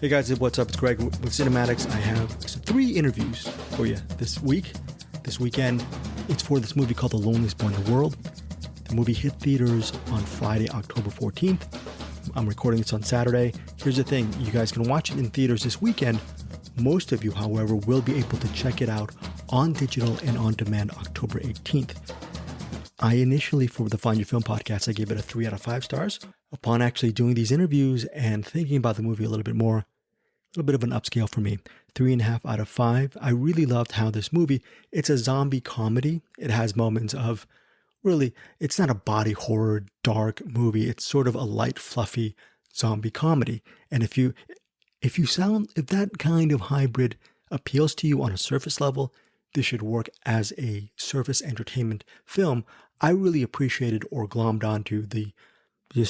Hey guys, what's up? It's Greg with CinemAddicts. I have 3 interviews for you this weekend. It's for this movie called The Loneliest Boy in the World. The movie hit theaters on Friday, October 14th. I'm recording this on Saturday. Here's the thing, you guys can watch it in theaters this weekend. Most of you, however, will be able to check it out on digital and on demand October 18th. I initially, for the Find Your Film podcast, I gave it a 3 out of 5 stars. Upon actually doing these interviews and thinking about the movie a little bit more, a little bit of an upscale for me. 3.5 out of 5. I really loved how this movie, it's a zombie comedy. It has moments of, really, it's not a body horror, dark movie. It's sort of a light, fluffy zombie comedy. And if that kind of hybrid appeals to you on a surface level, this should work as a surface entertainment film. I really appreciated or glommed onto the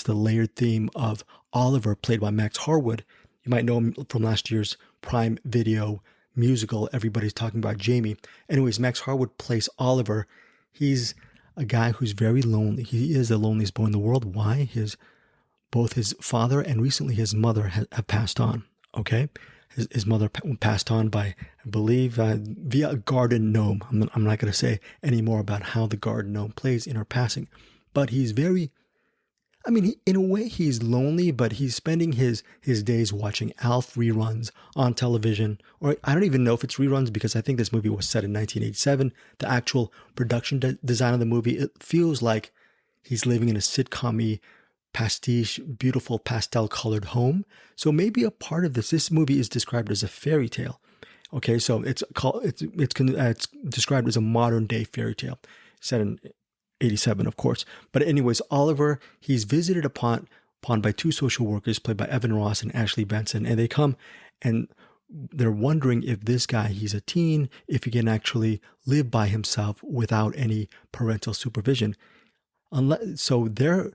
layered theme of Oliver, played by Max Harwood. You might know him from last year's Prime Video musical, Everybody's Talking About Jamie. Anyways, Max Harwood plays Oliver. He's a guy who's very lonely. He is the loneliest boy in the world. Why? Both his father and recently his mother have passed on, okay? His mother passed on by, I believe, via a garden gnome. I'm not going to say any more about how the garden gnome plays in her passing. But he's in a way he's lonely, but he's spending his days watching Alf reruns on television. Or I don't even know if it's reruns because I think this movie was set in 1987. The actual production design of the movie, it feels like he's living in a sitcom-y, pastiche, beautiful pastel-colored home. So maybe a part of this movie is described as a fairy tale. Okay, so it's described as a modern-day fairy tale, set in 87, of course. But anyways, Oliver, he's visited upon by 2 social workers played by Evan Ross and Ashley Benson, and they come and they're wondering if this guy, he's a teen, if he can actually live by himself without any parental supervision. So their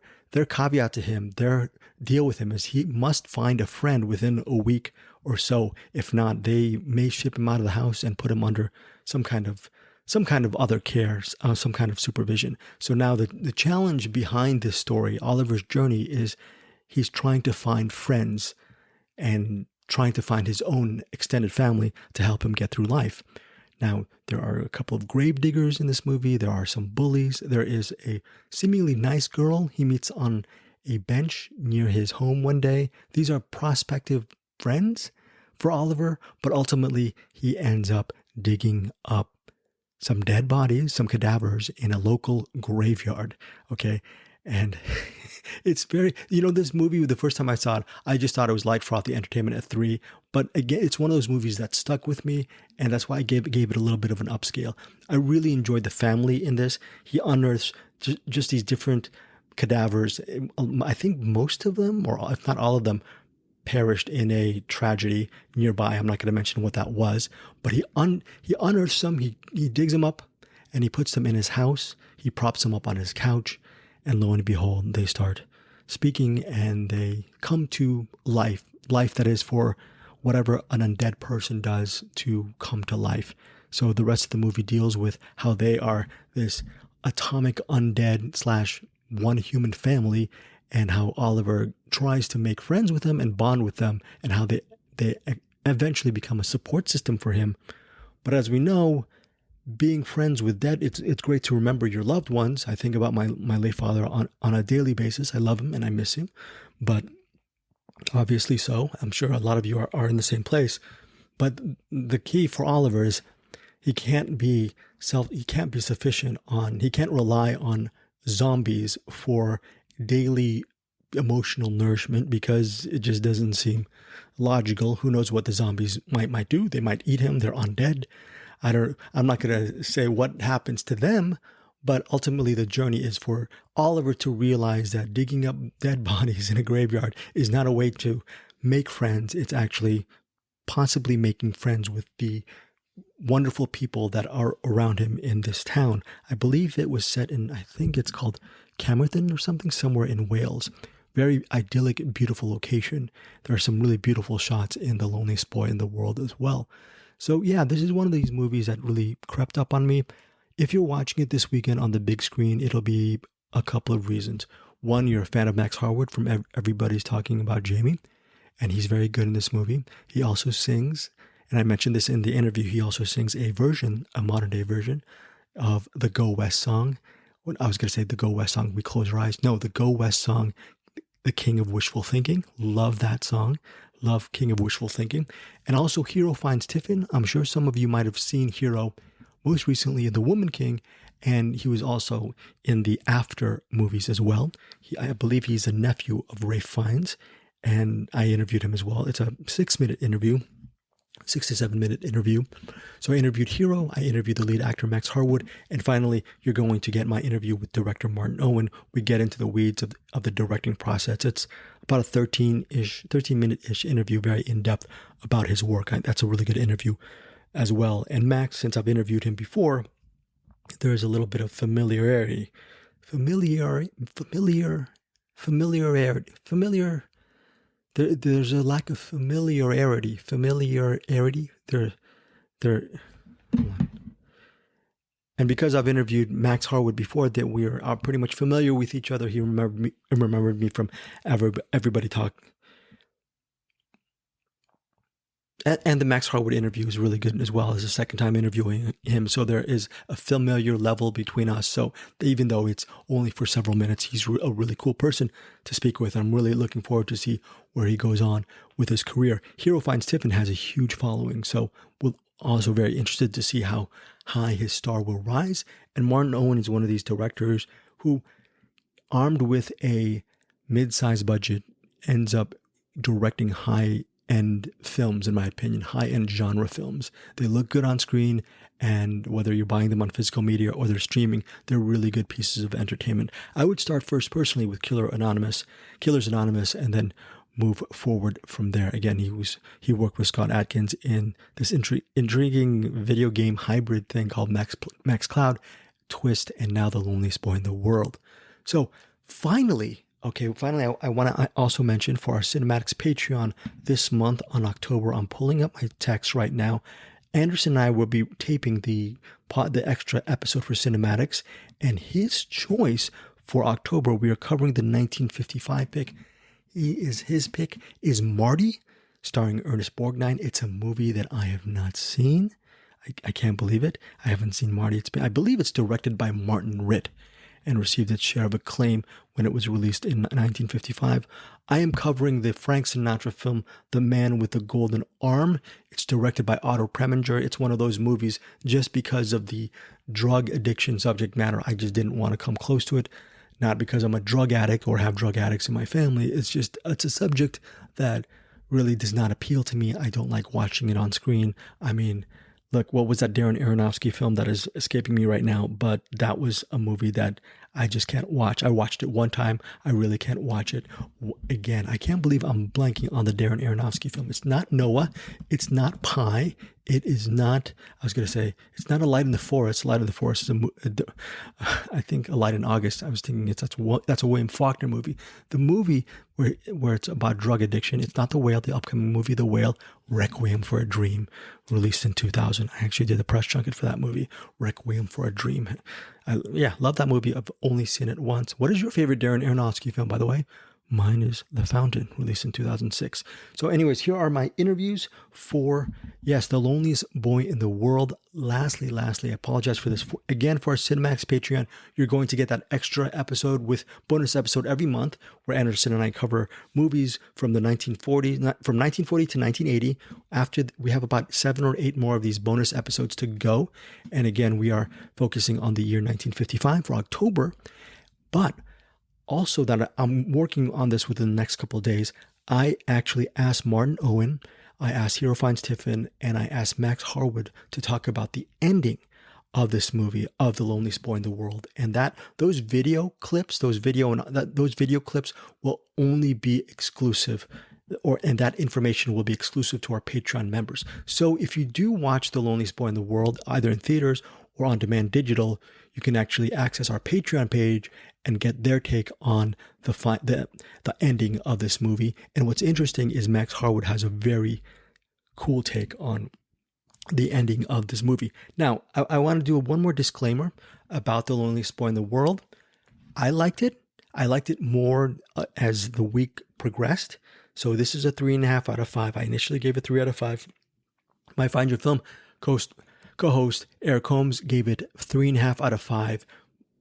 caveat to him, their deal with him is he must find a friend within a week or so. If not, they may ship him out of the house and put him under some kind of other care, some kind of supervision. So now the challenge behind this story, Oliver's journey, is he's trying to find friends and trying to find his own extended family to help him get through life. Now, there are a couple of gravediggers in this movie. There are some bullies. There is a seemingly nice girl he meets on a bench near his home one day. These are prospective friends for Oliver, but ultimately he ends up digging up some dead bodies, some cadavers in a local graveyard, okay? And it's very, this movie, the first time I saw it, I just thought it was light, frothy entertainment at 3. But again, it's one of those movies that stuck with me, and that's why I gave it a little bit of an upscale. I really enjoyed the family in this. He unearths just these different cadavers. I think most of them, or if not all of them, perished in a tragedy nearby. I'm not going to mention what that was, but he unearths some, he digs them up, and he puts them in his house. He props them up on his couch, and lo and behold, they start speaking, and they come to life that is for whatever an undead person does to come to life. So the rest of the movie deals with how they are this atomic undead / one human family, and how Oliver tries to make friends with them and bond with them, and how they eventually become a support system for him. But as we know, being friends with dead, it's great to remember your loved ones. I think about my late father on a daily basis. I love him and I miss him, but obviously so. I'm sure a lot of you are in the same place. But the key for Oliver is he can't be sufficient he can't rely on zombies for daily emotional nourishment, because it just doesn't seem logical. Who knows what the zombies might do? They might eat him. They're undead. I'm not going to say what happens to them, but ultimately the journey is for Oliver to realize that digging up dead bodies in a graveyard is not a way to make friends. It's actually possibly making friends with the wonderful people that are around him in this town. I believe it was set in, I think it's called Camerton or something, somewhere in Wales. Very idyllic, beautiful location. There are some really beautiful shots in The Loneliest Boy in the World as well. So yeah, this is one of these movies that really crept up on me. If you're watching it this weekend on the big screen, it'll be a couple of reasons. One, you're a fan of Max Harwood from Everybody's Talking About Jamie. and he's very good in this movie. He also sings, and I mentioned this in the interview, he also sings a modern day version of the Go West song. When I was going to say the Go West song, We Close Our Eyes. No, the Go West song, The King of Wishful Thinking. Love that song. Love King of Wishful Thinking. And also Hero Fiennes Tiffin. I'm sure some of you might have seen Hero most recently in The Woman King, and he was also in the After movies as well. I believe he's a nephew of Ralph Fiennes, and I interviewed him as well. It's a 6-minute interview. 6 to 7 minute interview. So I interviewed Hero, I interviewed the lead actor Max Harwood, and finally you're going to get my interview with director Martin Owen. We get into the weeds of the directing process. It's about a 13 minute-ish interview, very in-depth about his work. That's a really good interview as well. And Max, since I've interviewed him before, there's a little bit of familiarity. There's a lack of familiarity. And because I've interviewed Max Harwood before, that we are pretty much familiar with each other. He remembered me from Everybody Talk. And the Max Harwood interview is really good as well as the second time interviewing him. So there is a familiar level between us. So even though it's only for several minutes, he's a really cool person to speak with. I'm really looking forward to see where he goes on with his career. Hero Fiennes Tiffin has a huge following. So we're also very interested to see how high his star will rise. And Martin Owen is one of these directors who, armed with a mid-sized budget, ends up directing high-end films, in my opinion, high-end genre films. They look good on screen, and whether you're buying them on physical media or they're streaming, they're really good pieces of entertainment. I would start first personally with Killers Anonymous, and then move forward from there. Again, he worked with Scott Adkins in this intriguing video game hybrid thing called Max Cloud, Twist, and now The Loneliest Boy in the World. So finally, I want to also mention for our CinemAddicts Patreon this month on October, I'm pulling up my text right now. Anderson and I will be taping the extra episode for CinemAddicts, and his choice for October, we are covering the 1955 pick. His pick is Marty, starring Ernest Borgnine. It's a movie that I have not seen. I can't believe it. I haven't seen Marty. I believe it's directed by Martin Ritt and received its share of acclaim when it was released in 1955. I am covering the Frank Sinatra film, The Man with the Golden Arm. It's directed by Otto Preminger. It's one of those movies, just because of the drug addiction subject matter, I just didn't want to come close to it. Not because I'm a drug addict or have drug addicts in my family. It's a subject that really does not appeal to me. I don't like watching it on screen. I mean, look, what was that Darren Aronofsky film that is escaping me right now? But that was a movie that I just can't watch. I watched it one time. I really can't watch it again. I can't believe I'm blanking on the Darren Aronofsky film. It's not Noah. It's not Pi. It is not, it's not A Light in the Forest. A Light in the Forest is I think A Light in August. I was thinking that's a William Faulkner movie. The movie where it's about drug addiction, it's not The Whale, the upcoming movie, The Whale, Requiem for a Dream, released in 2000. I actually did the press junket for that movie, Requiem for a Dream. Love that movie. I've only seen it once. What is your favorite Darren Aronofsky film, by the way? Mine is The Fountain, released in 2006. So anyways, here are my interviews for, The Loneliest Boy in the World. Lastly, I apologize for this. Again, for our CinemAddicts Patreon, you're going to get that extra episode with bonus episode every month where Anderson and I cover movies from the 1940s, from 1940 to 1980. After we have about 7 or 8 more of these bonus episodes to go. And again, we are focusing on the year 1955 for October. But also, that I'm working on this within the next couple of days, I actually asked Martin Owen, I asked Hero Fiennes Tiffin, and I asked Max Harwood to talk about the ending of this movie, of The Loneliest Boy in the World, and that those video clips will only be exclusive, and that information will be exclusive to our Patreon members. So if you do watch The Loneliest Boy in the World, either in theaters or on demand digital, you can actually access our Patreon page and get their take on the ending of this movie. And what's interesting is Max Harwood has a very cool take on the ending of this movie. Now, I want to do one more disclaimer about The Loneliest Boy in the World. I liked it. I liked it more as the week progressed. So this is a 3.5 out of 5. I initially gave it 3 out of 5. My Find Your Film co-host Eric Holmes gave it 3.5 out of 5.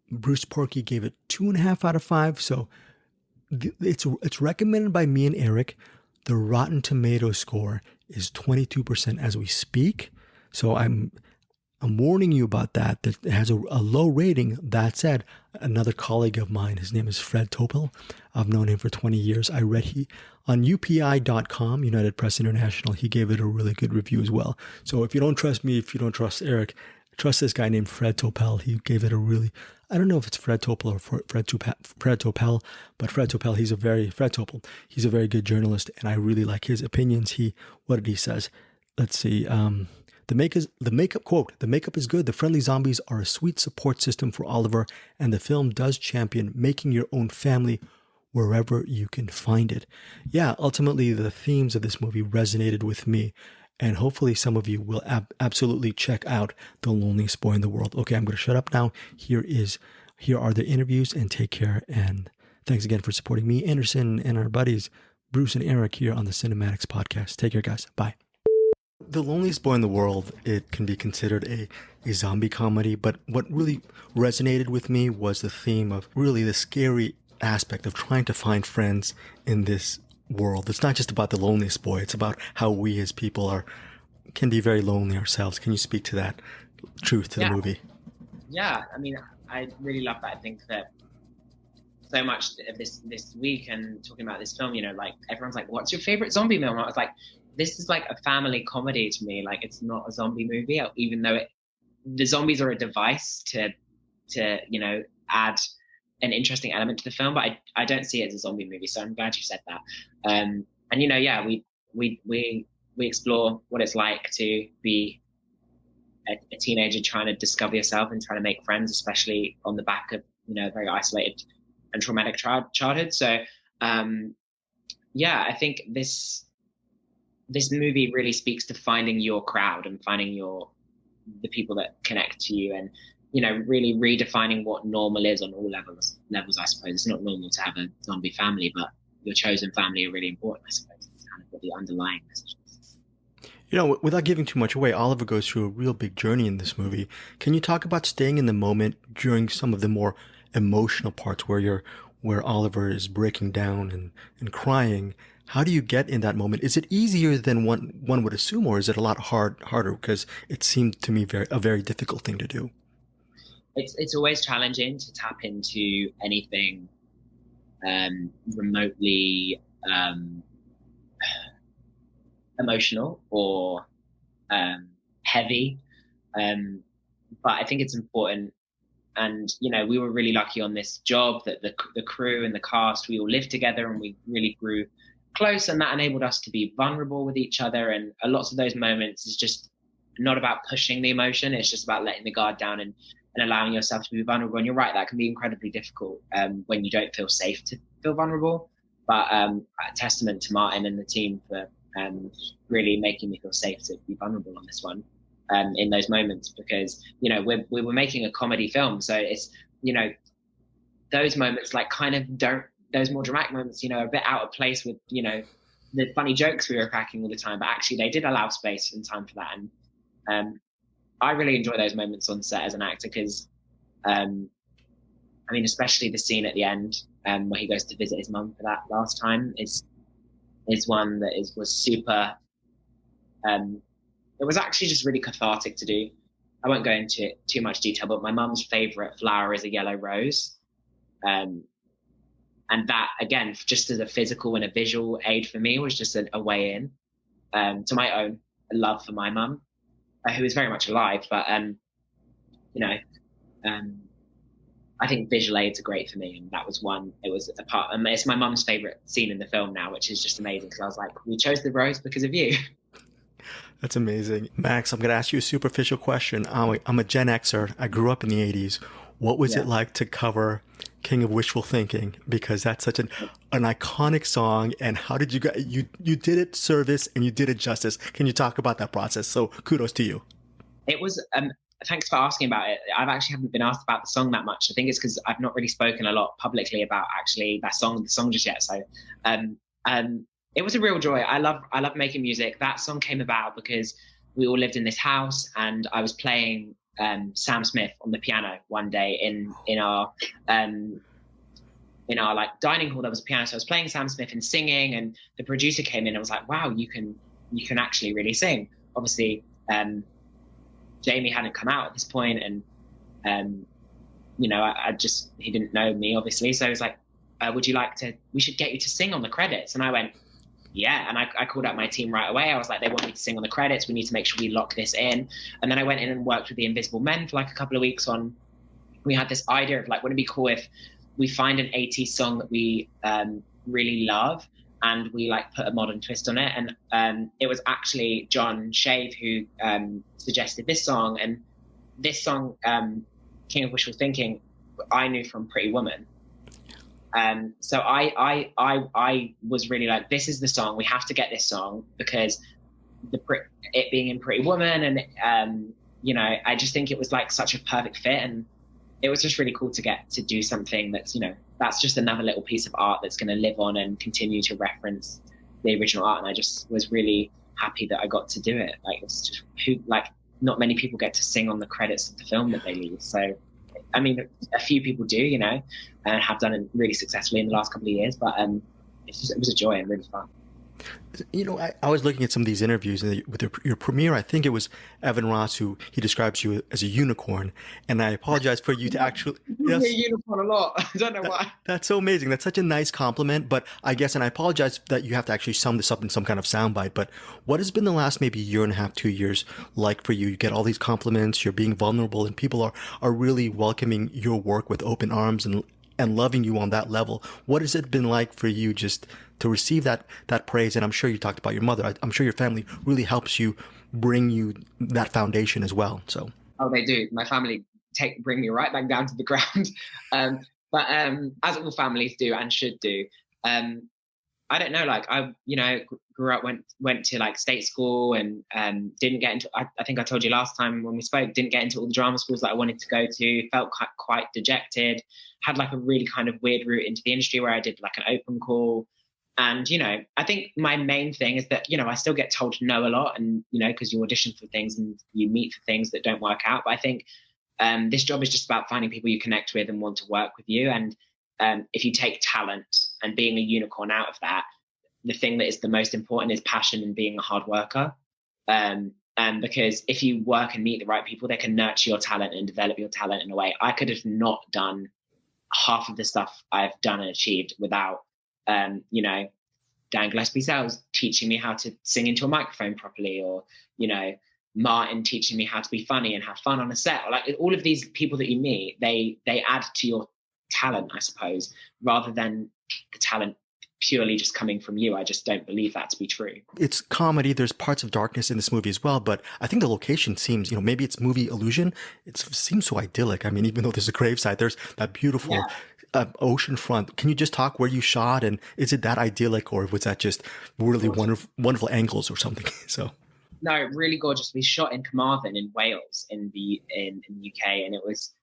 Bruce Porky gave it 2.5 out of 5. So it's recommended by me and Eric. The Rotten Tomatoes score is 22% as we speak. So I'm warning you about that. That it has a low rating. That said, another colleague of mine, his name is Fred Topel. I've known him for 20 years. I read on UPI.com, United Press International, he gave it a really good review as well. So if you don't trust me, if you don't trust Eric, trust this guy named Fred Topel. He gave it a really, I don't know if it's Fred Topel or Fred Topel, but Fred Topel, he's a very good journalist, and I really like his opinions. What did he says? Let's see. The makeup is good. The friendly zombies are a sweet support system for Oliver, and the film does champion making your own family wherever you can find it. Yeah, ultimately, the themes of this movie resonated with me, and hopefully some of you will absolutely check out The Loneliest Boy in the World. Okay, I'm going to shut up now. Here are the interviews, and take care, and thanks again for supporting me, Anderson, and our buddies, Bruce and Eric, here on the CinemAddicts podcast. Take care, guys. Bye. The Loneliest Boy in the World, it can be considered a zombie comedy, but what really resonated with me was the theme of really the scary aspect of trying to find friends in this world. It's not just about the loneliest boy, it's about how we as people can be very lonely ourselves. Can you speak to that truth to the movie? Yeah, I mean, I really love that. I think that so much of this week and talking about this film, like everyone's like, what's your favorite zombie film? And I was like, this is like a family comedy to me. Like, it's not a zombie movie, even though the zombies are a device to add an interesting element to the film, but I don't see it as a zombie movie. So I'm glad you said that. And we explore what it's like to be a teenager trying to discover yourself and trying to make friends, especially on the back of a very isolated and traumatic childhood. So I think this movie really speaks to finding your crowd and finding the people that connect to you, and really redefining what normal is on all levels. I suppose it's not normal to have a zombie family, but your chosen family are really important. I suppose it's kind of what the underlying message is. Without giving too much away, Oliver goes through a real big journey in this movie. Can you talk about staying in the moment during some of the more emotional parts where Oliver is breaking down and crying? How do you get in that moment? Is it easier than one would assume, or is it a lot harder? Because it seemed to me a very difficult thing to do. It's always challenging to tap into anything remotely emotional or heavy, but I think it's important. And we were really lucky on this job that the crew and the cast, we all lived together and we really grew close, and that enabled us to be vulnerable with each other. And lots of those moments is just not about pushing the emotion, it's just about letting the guard down and allowing yourself to be vulnerable. And you're right, that can be incredibly difficult when you don't feel safe to feel vulnerable. But a testament to Martin and the team for really making me feel safe to be vulnerable on this one in those moments, because we were making a comedy film, so it's those moments those more dramatic moments are a bit out of place with the funny jokes we were cracking all the time, but actually they did allow space and time for that. And I really enjoy those moments on set as an actor, because especially the scene at the end where he goes to visit his mum for that last time is one that was super it was actually just really cathartic to do. I won't go into too much detail, but my mum's favorite flower is a yellow rose, and that, again, just as a physical and a visual aid for me, was just a way in to my own love for my mum, who is very much alive. But I think visual aids are great for me, and that was one. It was a part. It's my mum's favorite scene in the film now, which is just amazing, because I was like, we chose the rose because of you. That's amazing. Max, I'm going to ask you a superficial question. I'm a Gen Xer. I grew up in the 80s. What was it like to cover King of Wishful Thinking? Because that's such an iconic song. And how did you guys, you did it service and you did it justice. Can you talk about that process? So kudos to you. It was, thanks for asking about it. I've actually haven't been asked about the song that much. I think it's because I've not really spoken a lot publicly about actually the song just yet. So, it was a real joy. I love making music. That song came about because we all lived in this house, and I was playing Sam Smith on the piano one day um, in our like dining hall. There was a piano, so I was playing Sam Smith and singing, and the producer came in and was like, "Wow, you can actually really sing." Obviously, Jamie hadn't come out at this point, and um, I just, he didn't know me obviously, so he was like, "Would you like to? We should get you to sing on the credits." And I went, "Yeah." And I called up my team right away. I was like, "They want me to sing on the credits. We need to make sure we lock this in." And then I went in and worked with the Invisible Men for like a couple of weeks on. We had this idea of like, wouldn't it be cool if we find an 80s song that we really love, and we like put a modern twist on it. And it was actually John Shave who suggested this song. And this song, King of Wishful Thinking, I knew from Pretty Woman. So I was really like, this is the song. We have to get this song because it being in Pretty Woman, and I just think it was like such a perfect fit, and it was just really cool to get to do something that's just another little piece of art that's going to live on and continue to reference the original art. And I just was really happy that I got to do it. Like, it's just not many people get to sing on the credits of the film that they leave. So, I mean, a few people do, and have done it really successfully in the last couple of years. But it was a joy and really fun. I was looking at some of these interviews with your premiere. I think it was Evan Ross who he describes you as a unicorn, and I apologize for you to actually. Yes, a unicorn a lot. I don't know why. That's so amazing. That's such a nice compliment. But I guess, and I apologize that you have to actually sum this up in some kind of soundbite. But what has been the last maybe year and a half, 2 years like for you? You get all these compliments. You're being vulnerable, and people are really welcoming your work with open arms and loving you on that level. What has it been like for you just to receive that praise? And I'm sure you talked about your mother. I'm sure your family really helps you bring you that foundation as well. So. Oh, they do. My family bring me right back down to the ground. But as all families do and should do. I don't know, like I, grew up, went to like state school, and didn't get into, I think I told you last time when we spoke, didn't get into all the drama schools that I wanted to go to, felt quite dejected, had like a really kind of weird route into the industry where I did like an open call. And, I think my main thing is that, I still get told no a lot, and, because you audition for things and you meet for things that don't work out. But I think this job is just about finding people you connect with and want to work with you. And if you take talent and being a unicorn out of that, the thing that is the most important is passion and being a hard worker. And because if you work and meet the right people, they can nurture your talent and develop your talent in a way. I could have not done half of the stuff I've done and achieved without, Dan Gillespie Sales teaching me how to sing into a microphone properly, or, Martin teaching me how to be funny and have fun on a set. Or like all of these people that you meet, they add to your talent, I suppose, rather than the talent purely just coming from you. I just don't believe that to be true. It's comedy. There's parts of darkness in this movie as well, but I think the location seems, maybe it's movie illusion. It seems so idyllic. I mean, even though there's a gravesite, there's that beautiful ocean front. Can you just talk where you shot, and is it that idyllic, or was that just really wonderful angles or something? So. No, really gorgeous. We shot in Carmarthen in Wales in the UK, and it was,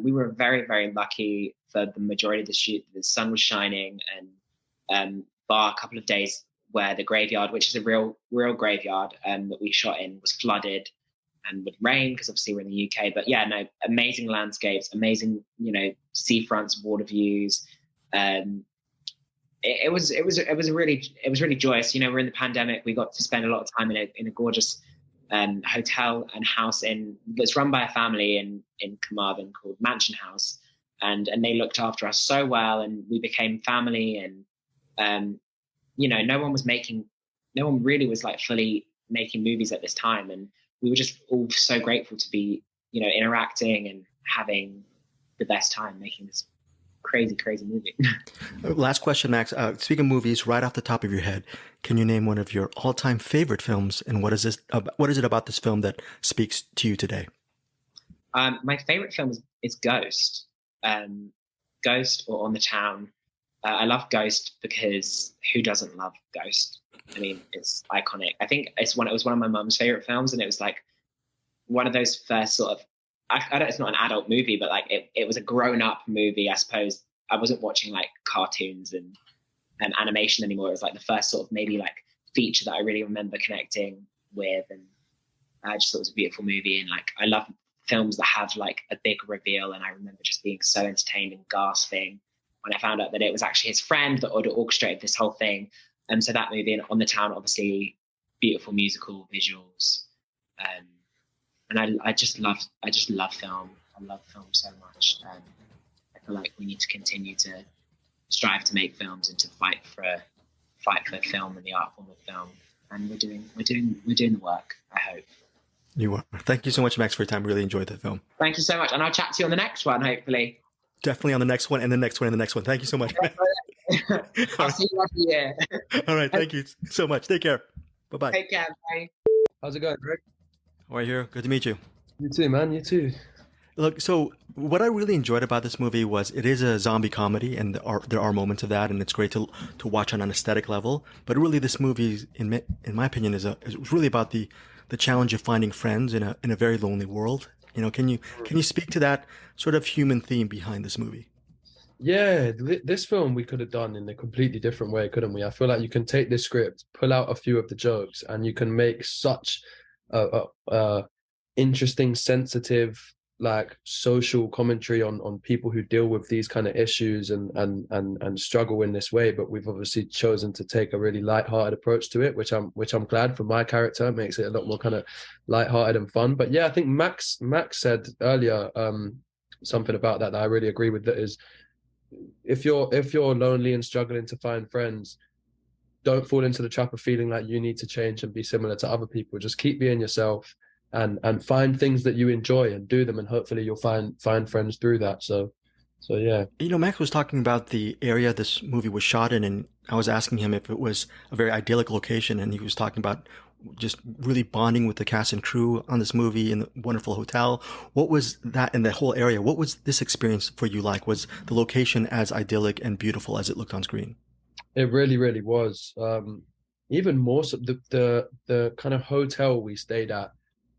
we were very, very lucky for the majority of the shoot. The sun was shining, and bar a couple of days where the graveyard, which is a real graveyard that we shot in, was flooded and would rain because obviously we're in the UK. But yeah, no, amazing landscapes, amazing, seafronts, water views. It was really joyous. We're in the pandemic. We got to spend a lot of time in a gorgeous hotel and house that's run by a family in Carmarthen called Mansion House, and they looked after us so well, and we became family. And no one really was like fully making movies at this time, and we were just all so grateful to be interacting and having the best time making this crazy movie. Last question, Max. Speaking of movies, right off the top of your head, can you name one of your all-time favorite films, and what is it about this film that speaks to you today? My favorite film is Ghost. Ghost or On the Town. I love Ghost because who doesn't love Ghost? I mean, it's iconic. I think it was one of my mum's favorite films, and it was like one of those first sort of, I don't, it's not an adult movie, but like it was a grown-up movie, I suppose. I wasn't watching like cartoons and animation anymore. It was like the first sort of maybe like feature that I really remember connecting with, and I just thought it was a beautiful movie. And like I love films that have like a big reveal, and I remember just being so entertained and gasping when I found out that it was actually his friend that had orchestrated this whole thing. And so that movie, and On the Town, obviously beautiful musical visuals. And I just love film. I love film so much. I feel like we need to continue to strive to make films and to fight for film and the art form of film. And we're doing the work, I hope. You are. Thank you so much, Max, for your time. Really enjoyed the film. Thank you so much. And I'll chat to you on the next one, hopefully. Definitely on the next one and the next one and the next one. Thank you so much. I'll see you every year. All right. Thank you so much. Take care. Bye-bye. Take care. Bye. How's it going, Greg? How are you? Good to meet you. You too, man. You too. Look, so what I really enjoyed about this movie was it is a zombie comedy, and there are moments of that, and it's great to watch on an aesthetic level. But really, this movie, in my opinion, is really about the challenge of finding friends in a very lonely world. You know, can you speak to that sort of human theme behind this movie? Yeah, this film we could have done in a completely different way, couldn't we? I feel like you can take this script, pull out a few of the jokes, and you can make such a interesting, sensitive, like social commentary on people who deal with these kind of issues and struggle in this way. But we've obviously chosen to take a really lighthearted approach to it, which I'm glad for my character. It makes it a lot more kind of lighthearted and fun. But yeah, I think Max said earlier something about that I really agree with. That is, if you're lonely and struggling to find friends, don't fall into the trap of feeling like you need to change and be similar to other people. Just keep being yourself and find things that you enjoy and do them, and hopefully you'll find friends through that. So yeah. You know, Max was talking about the area this movie was shot in, and I was asking him if it was a very idyllic location, and he was talking about just really bonding with the cast and crew on this movie in the wonderful hotel. What was that in the whole area? What was this experience for you like? Was the location as idyllic and beautiful as it looked on screen? It really, really was. Even more so, the kind of hotel we stayed at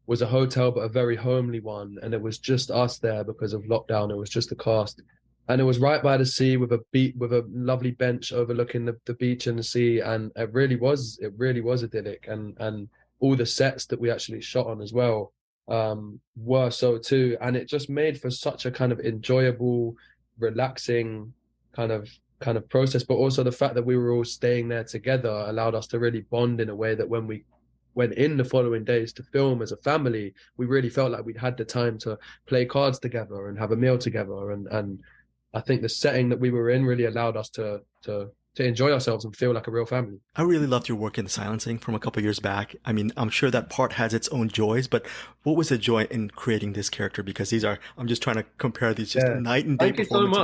was a hotel, but a very homely one. And it was just us there because of lockdown. It was just the cast. And it was right by the sea with a lovely bench overlooking the beach and the sea. And it really was idyllic. And all the sets that we actually shot on as well were so too. And it just made for such a kind of enjoyable, relaxing kind of process. But also the fact that we were all staying there together allowed us to really bond in a way that when we went in the following days to film as a family, we really felt like we'd had the time to play cards together and have a meal together. And I think the setting that we were in really allowed us to enjoy ourselves and feel like a real family. I really loved your work in The Silencing from a couple of years back. I mean, I'm sure that part has its own joys, but what was the joy in creating this character? Because I'm just trying to compare these just night and day performances.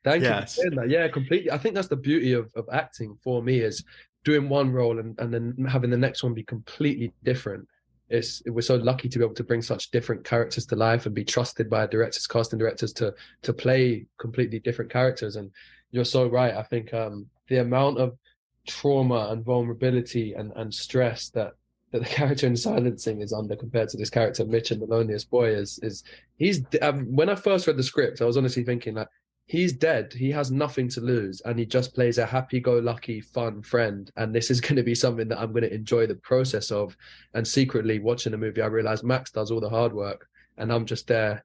Thank you so much. Thank you for saying that. Yeah, completely. I think that's the beauty of acting for me, is doing one role and then having the next one be completely different. We're so lucky to be able to bring such different characters to life and be trusted by casting directors to play completely different characters. And you're so right. I think the amount of trauma and vulnerability and stress that the character in Silencing is under compared to this character Mitch in The Loneliest Boy is when I first read the script, I was honestly thinking that he's dead. He has nothing to lose, and he just plays a happy-go-lucky, fun friend. And this is going to be something that I'm going to enjoy the process of. And secretly, watching the movie, I realized Max does all the hard work, and I'm just there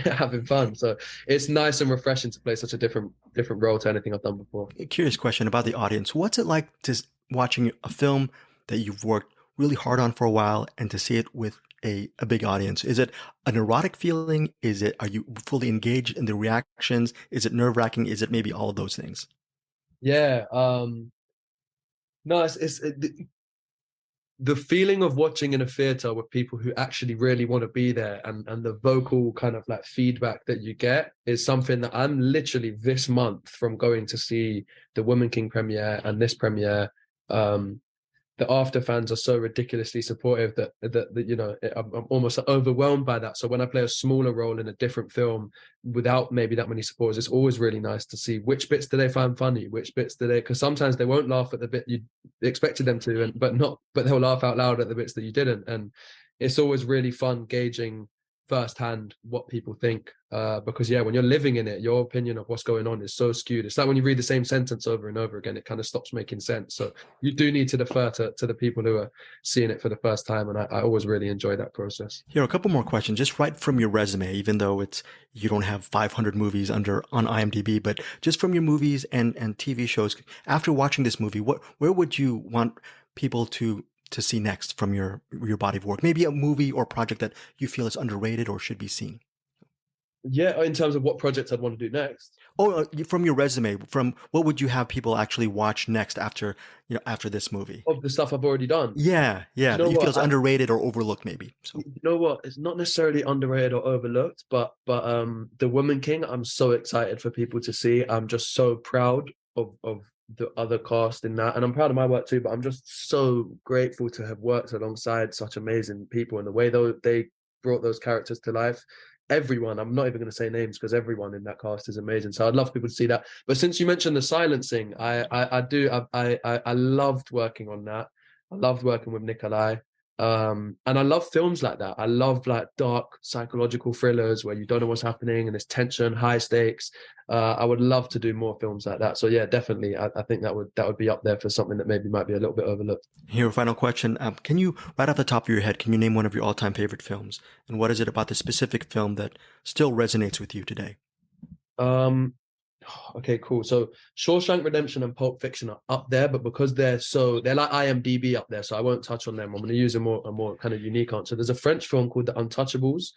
having fun. So it's nice and refreshing to play such a different role to anything I've done before. A curious question about the audience. What's it like watching a film that you've worked really hard on for a while and to see it with a big audience? Is it an erotic feeling? Are you fully engaged in the reactions? Is it nerve-wracking? Is it maybe all of those things? Yeah. No, it's the feeling of watching in a theater with people who actually really want to be there, and the vocal kind of like feedback that you get is something that I'm literally this month from going to see the Woman King premiere and this premiere. The after fans are so ridiculously supportive that you know, I'm almost overwhelmed by that. So when I play a smaller role in a different film without maybe that many supporters, it's always really nice to see which bits do they find funny, which bits do they, because sometimes they won't laugh at the bit you expected them to, but they'll laugh out loud at the bits that you didn't. And it's always really fun gauging firsthand what people think, because when you're living in it, your opinion of what's going on is so skewed. It's like when you read the same sentence over and over again, it kind of stops making sense. So you do need to defer to the people who are seeing it for the first time, and I always really enjoy that process. Here, a couple more questions, just right from your resume, even though you don't have 500 movies on IMDb, but just from your movies and TV shows. After watching this movie, where would you want people to see next from your body of work? Maybe a movie or project that you feel is underrated or should be seen. Yeah, in terms of what projects I'd want to do next. Oh, from your resume, from what would you have people actually watch next after this movie? Of the stuff I've already done. Yeah. That you feel is underrated or overlooked, maybe. So you know what? It's not necessarily underrated or overlooked, but The Woman King, I'm so excited for people to see. I'm just so proud of the other cast in that, and I'm proud of my work too, but I'm just so grateful to have worked alongside such amazing people, and the way they brought those characters to life. Everyone, I'm not even going to say names because everyone in that cast is amazing, so I'd love people to see that. But since you mentioned the silencing, I loved working on that. I loved working with Nikolai. And I love films like that. I love like dark psychological thrillers where you don't know what's happening and there's tension, high stakes. I would love to do more films like that. So yeah, definitely, I think that would be up there for something that maybe might be a little bit overlooked. Here, final question: can you, right off the top of your head, can you name one of your all-time favorite films? And what is it about the specific film that still resonates with you today? Okay, cool. So Shawshank Redemption and Pulp Fiction are up there, but because they're like IMDb up there, so I won't touch on them. I'm going to use a more kind of unique answer. There's a French film called The Untouchables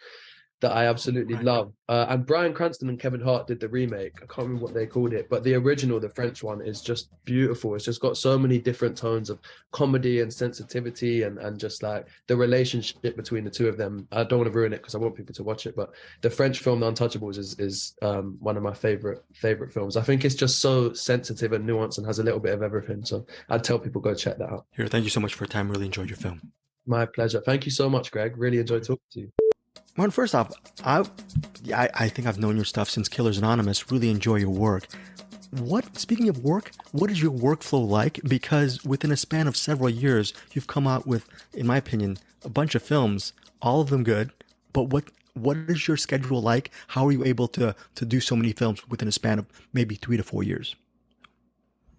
that I absolutely love. And Bryan Cranston and Kevin Hart did the remake. I can't remember what they called it, but the original, the French one, is just beautiful. It's just got so many different tones of comedy and sensitivity and just like the relationship between the two of them. I don't want to ruin it because I want people to watch it, but the French film, The Untouchables, is one of my favorite films. I think it's just so sensitive and nuanced and has a little bit of everything. So I'd tell people go check that out. Here, thank you so much for your time. Really enjoyed your film. My pleasure. Thank you so much, Greg. Really enjoyed talking to you. Martin, first off, I think I've known your stuff since Killers Anonymous. Really enjoy your work. Speaking of work, what is your workflow like? Because within a span of several years, you've come out with, in my opinion, a bunch of films, all of them good. But what is your schedule like? How are you able to do so many films within a span of maybe 3 to 4 years?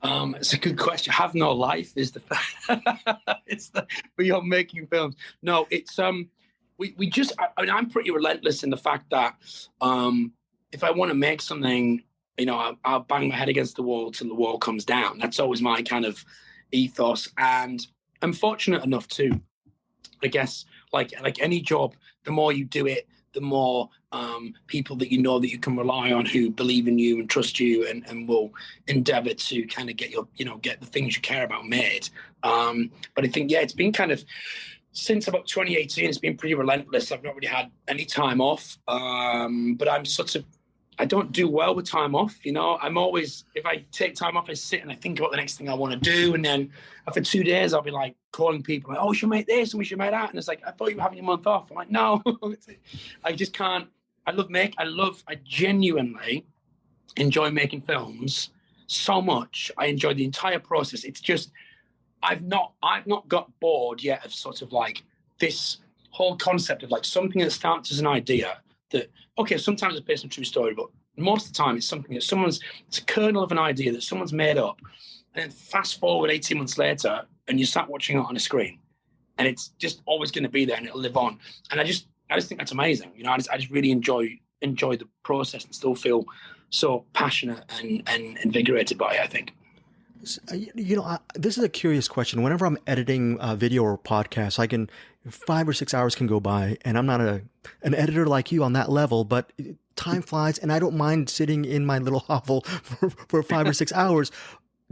It's a good question. Have no life is the beyond making films. No, it's we just. I'm pretty relentless in the fact that if I want to make something, I'll bang my head against the wall till the wall comes down. That's always my kind of ethos, and I'm fortunate enough to, I guess, like any job, the more you do it, the more people that you know that you can rely on who believe in you and trust you and will endeavor to kind of get get the things you care about made. But I think, it's been kind of, since about 2018, it's been pretty relentless. I've not really had any time off, but I don't do well with time off. I'm always, if I take time off, I sit and I think about the next thing I want to do. And then after 2 days, I'll be like calling people, like, oh, we should make this and we should make that. And it's like, I thought you were having a month off. I'm like, no, I just can't. I genuinely enjoy making films so much. I enjoy the entire process. It's just, I've not got bored yet of sort of like this whole concept of like something that starts as an idea that, okay, sometimes it's based on a true story, but most of the time it's something that it's a kernel of an idea that someone's made up, and then fast forward 18 months later and you start watching it on a screen and it's just always going to be there and it'll live on. And I just think that's amazing. I just really enjoy the process and still feel so passionate and invigorated by it, I think. This is a curious question. Whenever I'm editing a video or podcast, 5 or 6 hours can go by, and I'm not an editor like you on that level, but time flies, and I don't mind sitting in my little hovel for 5 or 6 hours.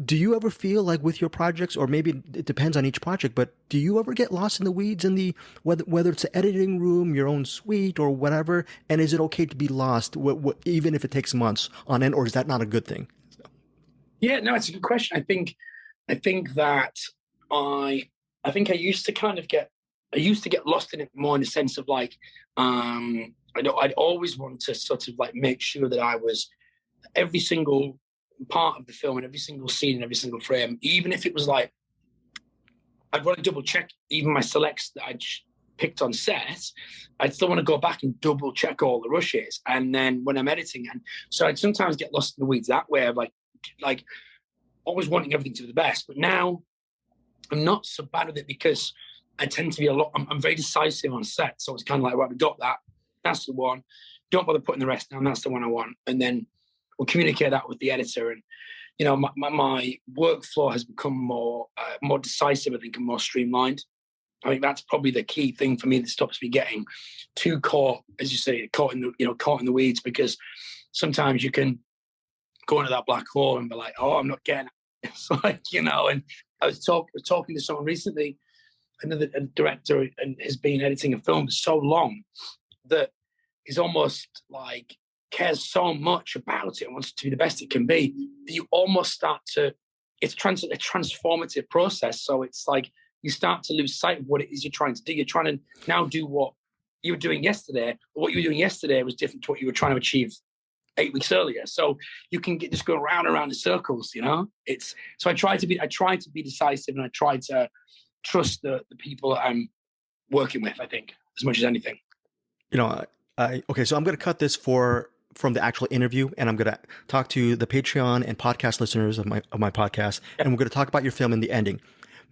Do you ever feel like with your projects, or maybe it depends on each project, but do you ever get lost in the weeds in whether it's the editing room, your own suite, or whatever? And is it okay to be lost, even if it takes months on end, or is that not a good thing? Yeah, no, it's a good question. I think that I used to get lost in it more in the sense of like, I'd always want to sort of like make sure that I was every single part of the film and every single scene and every single frame, even if it was like, I'd want to double check even my selects that I'd picked on set, I'd still want to go back and double check all the rushes. And then when I'm editing, and so I'd sometimes get lost in the weeds that way of like always wanting everything to be the best. But now I'm not so bad with it because I tend to be I'm very decisive on set. So it's kind of like, right, we got that. That's the one. Don't bother putting the rest down. That's the one I want. And then we'll communicate that with the editor. And, you know, my workflow has become more decisive, I think, and more streamlined. I think that's probably the key thing for me that stops me getting too caught, as you say, caught in the weeds, because sometimes you can go into that black hole and be like, oh, I'm not getting it. It's like, you know, and I was talking to someone recently, another director, and has been editing a film for so long that is almost like cares so much about it and wants it to be the best it can be, that you almost start to, it's a transformative process. So it's like you start to lose sight of what it is you're trying to do. You're trying to now do what you were doing yesterday, but what you were doing yesterday was different to what you were trying to achieve 8 weeks earlier. So you can just go round and round in circles, you know. So I try to be decisive, and I try to trust the people that I'm working with, I think, as much as anything. You know, okay, so I'm going to cut this from the actual interview, and I'm going to talk to the Patreon and podcast listeners of my podcast, and we're going to talk about your film in the ending.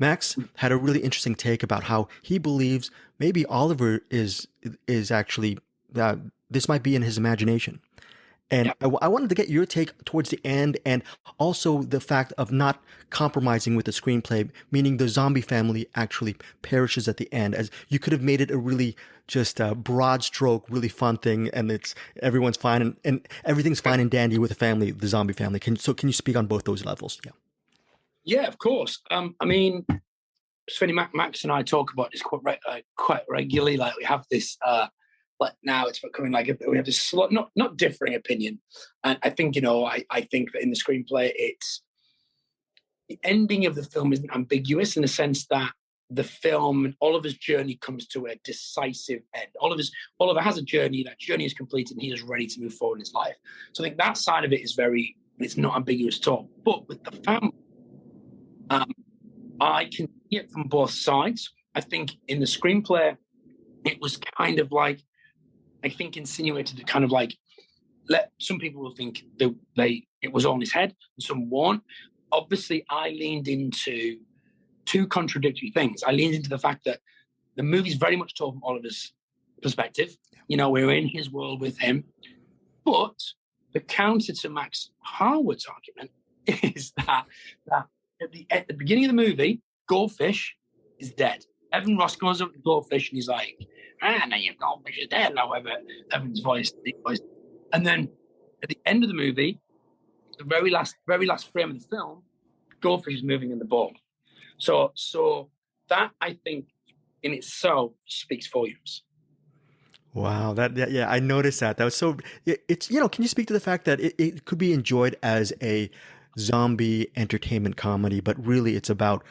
Max had a really interesting take about how he believes maybe Oliver is actually this might be in his imagination. And I wanted to get your take towards the end, and also the fact of not compromising with the screenplay, meaning the zombie family actually perishes at the end, as you could have made it a really just a broad stroke, really fun thing, and everyone's fine and everything's fine and dandy with the zombie family. Can you speak on both those levels? Yeah. Yeah, of course. I mean, Fiennes, Max and I talk about this quite regularly. Like we have this. But now it's becoming like we have this not differing opinion, and I think I think that in the screenplay, it's the ending of the film isn't ambiguous in the sense that the film and Oliver's journey comes to a decisive end. Oliver has a journey. That journey is completed, and he is ready to move forward in his life. So I think that side of it is it's not ambiguous at all. But with the family, I can see it from both sides. I think in the screenplay, it was kind of like, I think, insinuated to kind of like let some people will think it was on his head and some won't. Obviously, I leaned into two contradictory things. I leaned into the fact that the movie's very much told from Oliver's perspective. You know, we're in his world with him. But the counter to Max Harwood's argument is that at the beginning of the movie, Goldfish is dead. Evan Ross goes up to Goldfish and he's like, no, your Goldfish is dead. However, Evan's voice. And then at the end of the movie, the very last frame of the film, Goldfish is moving in the boat. So that, I think, in itself speaks volumes. Wow, I noticed that. That was so. It's can you speak to the fact that it could be enjoyed as a zombie entertainment comedy, but really it's about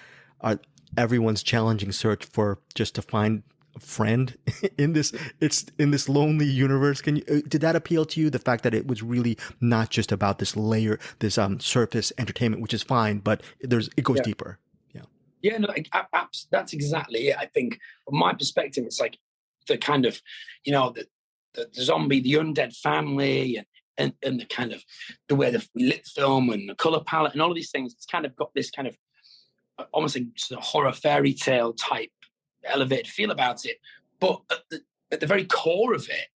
everyone's challenging search for just to find a friend in this lonely universe. Did that appeal to you? The fact that it was really not just about this surface entertainment, which is fine, but it goes deeper. Yeah, no, that's exactly it. I think from my perspective, it's like the kind of, the zombie, the undead family, and the kind of the way we lit the film and the color palette and all of these things. It's kind of got this kind of almost a sort of horror fairy tale type elevated feel about it. But at the very core of it,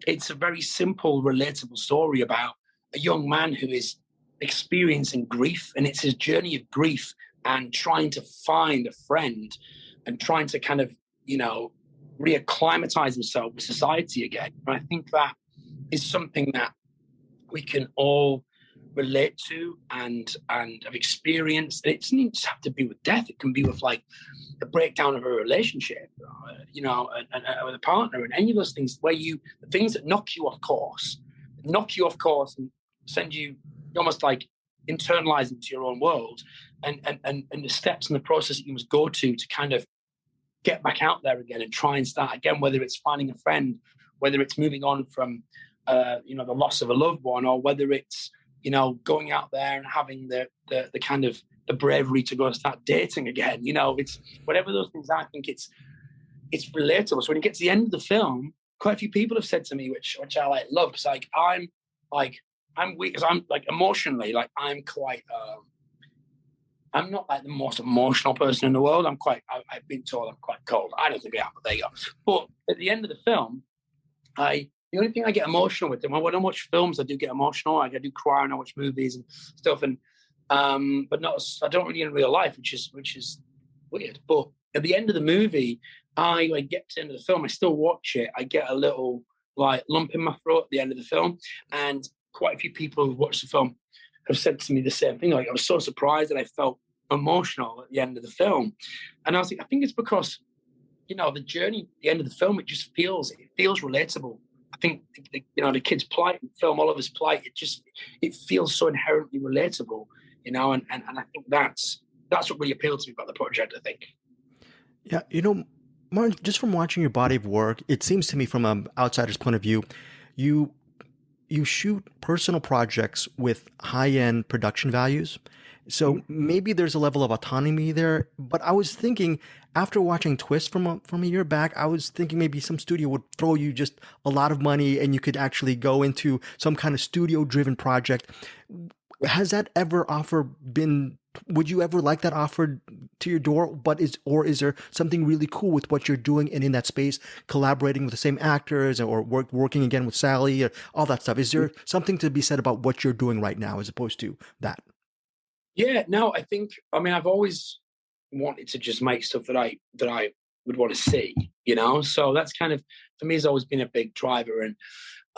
it's a very simple, relatable story about a young man who is experiencing grief, and it's his journey of grief and trying to find a friend and trying to kind of, reacclimatize himself with society again. And I think that is something that we can all relate to and have experienced. It doesn't just have to be with death. It can be with like the breakdown of a relationship, and with a partner, and any of those things where the things that knock you off course and send you almost like internalize into your own world, and the steps and the process that you must go to kind of get back out there again and try and start again, whether it's finding a friend, whether it's moving on from the loss of a loved one, or whether it's going out there and having the kind of the bravery to go and start dating again. It's whatever those things are. I think it's it's relatable. So when you get to the end of the film, quite a few people have said to me, which I like love, because I'm weak, because I'm like emotionally, like I'm quite I'm not like the most emotional person in the world. I've been told I'm quite cold. I don't think I am, but there you go. But at the end of the film, the only thing I get emotional with them, when I watch films, I do get emotional. Like I do cry when I watch movies and stuff, and but not, I don't really in real life, which is weird. But at the end of the movie, I get to the end of the film, I still watch it. I get a little like lump in my throat at the end of the film, and quite a few people who watched the film have said to me the same thing. Like I was so surprised that I felt emotional at the end of the film, and I was like, I think it's because the journey at the end of the film, it feels relatable. I think the kid's plight, film Oliver's plight, it feels so inherently relatable, and I think that's what really appealed to me about the project, I think. Yeah, Martin, just from watching your body of work, it seems to me from an outsider's point of view, you shoot personal projects with high-end production values. So maybe there's a level of autonomy there. But I was thinking, after watching Twist from a year back, I was thinking maybe some studio would throw you just a lot of money and you could actually go into some kind of studio-driven project. Has that ever offer been? Would you ever like that offered to your door? Or is there something really cool with what you're doing and in that space, collaborating with the same actors or working again with Sally, or all that stuff? Is there something to be said about what you're doing right now as opposed to that? Yeah, no, I've always wanted to just make stuff that I would want to see, So that's kind of, for me, has always been a big driver. And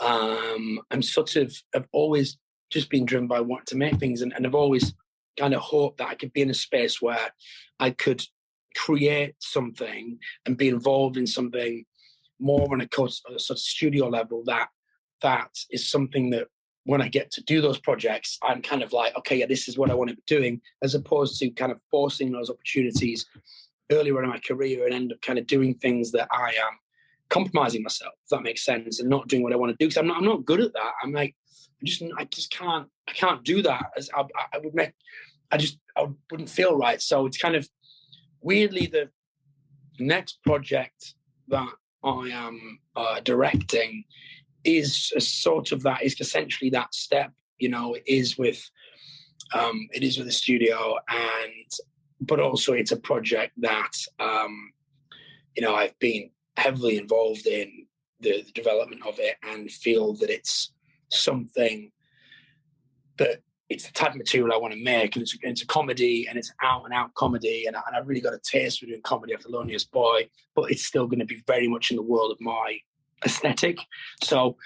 I've always just been driven by wanting to make things, and I've always kind of hoped that I could be in a space where I could create something and be involved in something more on a sort of studio level. That is something that when I get to do those projects, I'm kind of like, okay, yeah, this is what I want to be doing, as opposed to kind of forcing those opportunities earlier in my career and end up kind of doing things that I am compromising myself, if that makes sense, and not doing what I want to do, because I'm not good at that. I'm like, I can't do that. As I wouldn't feel right. So it's kind of weirdly the next project that I am directing is a sort of that, is essentially that step. It is with a studio, but also it's a project that I've been heavily involved in the development of it, and feel that it's something that it's the type of material I want to make, and it's a comedy, and it's out and out comedy, and I really got a taste for doing comedy after Loneliest Boy, but it's still going to be very much in the world of my aesthetic. So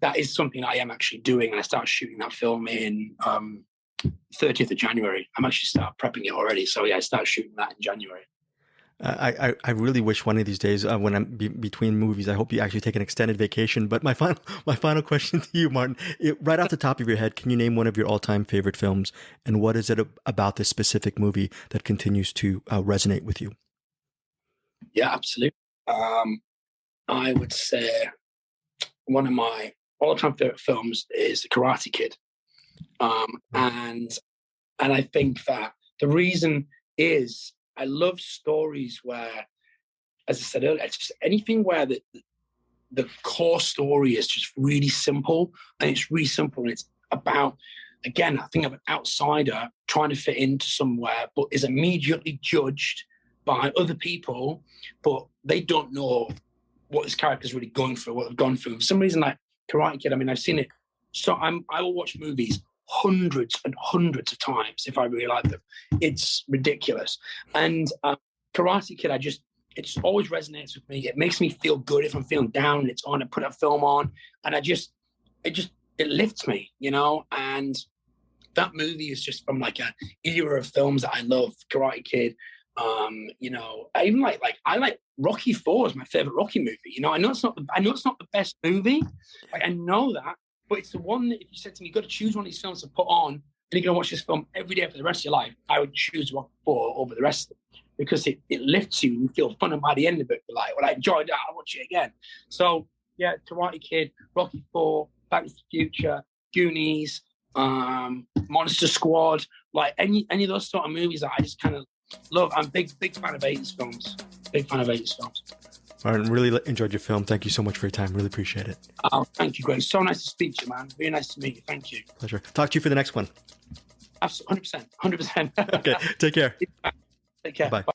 that is something I am actually doing, and I start shooting that film in 30th of January. I'm actually start prepping it already. So yeah, I start shooting that in January. I really wish one of these days, when I'm between movies, I hope you actually take an extended vacation. But my final question to you, Martin, right off the top of your head, can you name one of your all-time favorite films, and what is it about this specific movie that continues to resonate with you? Yeah, absolutely. I would say one of my all-time favorite films is The Karate Kid, and I think that the reason is, I love stories where, as I said earlier, it's just anything where the core story is just really simple, and it's about, again, I think of an outsider trying to fit into somewhere, but is immediately judged by other people, but they don't know what this character's really going through, what they've gone through. For some reason, like Karate Kid, I've seen it. So I will watch movies hundreds and hundreds of times if I really like them. It's ridiculous. And Karate Kid, it just always resonates with me. It makes me feel good if I'm feeling down and it's on. I put a film on, and it lifts me, And that movie is just from like a era of films that I love. Karate Kid. I even I like Rocky IV is my favorite Rocky movie. I know it's not the best movie. I know that, but it's the one that if you said to me, you've got to choose one of these films to put on, and you're going to watch this film every day for the rest of your life, I would choose Rocky IV over the rest of them, because it lifts you and you feel fun, and by the end of it, you're like, well, I enjoyed that, I'll watch it again. So yeah, Karate Kid, Rocky IV, Back to the Future, Goonies, Monster Squad, like any of those sort of movies that I just kind of love. I'm big fan of 80s films. Big fan of 80s films. I really enjoyed your film. Thank you so much for your time. Really appreciate it. Oh, thank you, Greg. So nice to speak to you, man. Very nice to meet you. Thank you. Pleasure. Talk to you for the next one. Absolutely, 100%. Okay, take care. Take care. Bye. Bye.